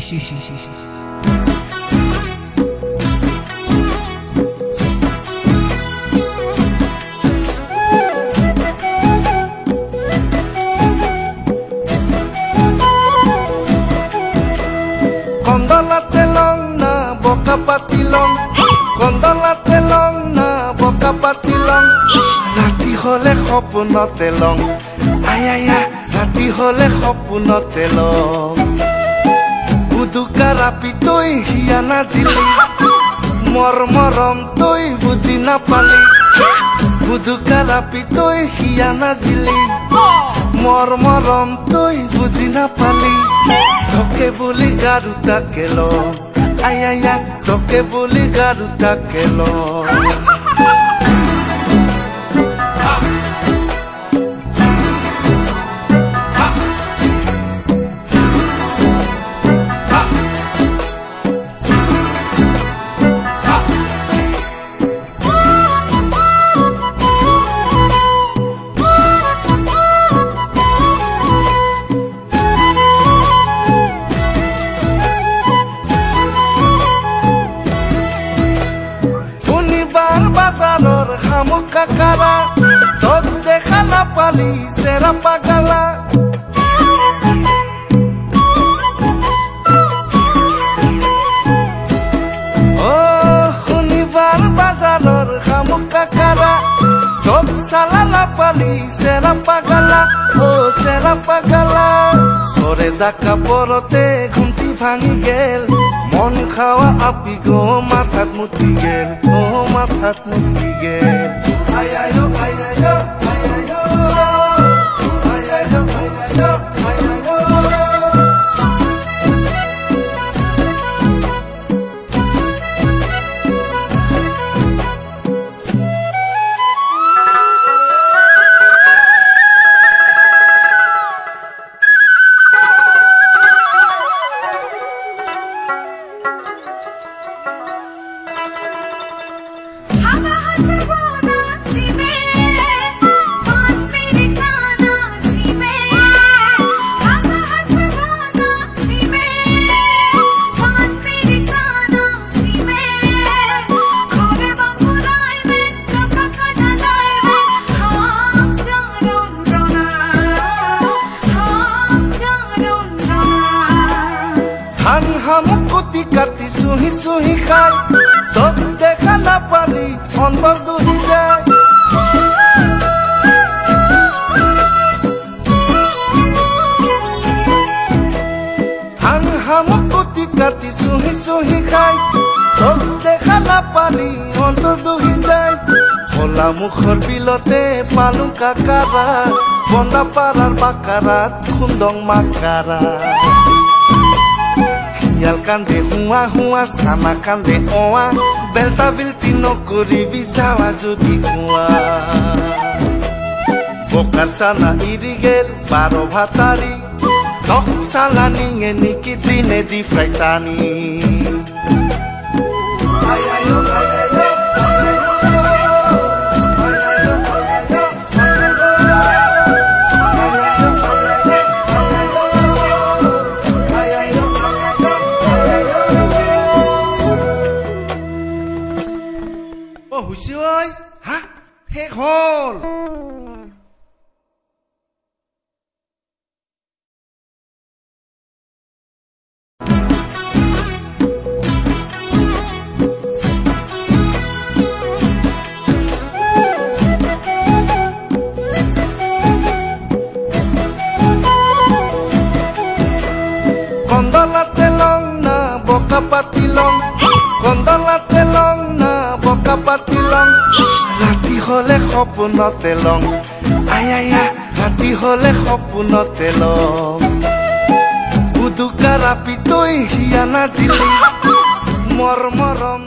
Kondolate long na boka patilong, kondolate long na boka patilong. Rati hole সপোনতে লং, আয়া রাতি হলে সপোনতে লং। বুদুকা রাপি তই হিয়া নাজিলি, মর মরম তই বুজি নাপালি। বুদুকা রাপি তই হিয়া নাজিলি, মর মরম তই বুজি নাপালি। তোকে বলি গারুটাকে লং, আয়া তোকে বলি গারুটাকে লং। বাজারর খামুক কাকারা তোর দেখা না পালি সেরা পাগালা। ও শনিবার বাজারর খামুক কাকারা তোর সালা না পালি সেরা পাগালা। ও সেরা পাগালা সরে ডাকা পরতে ঘুমটি ভাঙি গেল, মন খাওয়া আপি গো মাথাত মুতি গেল, ও মাথাত মুতি গেল। আয়ায়ো আয়ায়ো আয়ায়ো আয়ায়ো আয়ায়ো আয়ায়ো। হামুকুতি কাটি চুহি চুহি খাই তোক দেখা নাপালি অন্তর দুহি যায়। হামুকুতি কাটি চুহি চুহি খাই তোক দেখা নাপালি অন্তর দুহি যায়। ভোলা মুখর বিলতে পালুং কাকারা, বন্দা পাড়ার বাকারাত খুন্দং মাকারা। Yal kande hua hua sama kande oa, belta bilti no koribi jawa jodi hua. Bokar sana irigel baro bhatari, nok sala ninge niki dine di fraitani. Ayayo ayayo Husi ơi, hả? Hết hồn. Kondolate long na boka patilong, kondolate long na boka patilong. Rati hole সপোনতে লং, আয়া রাতি হলে সপোনতে লং। বুদুকা রাপি তই হিয়া নাজিলি, মর মরম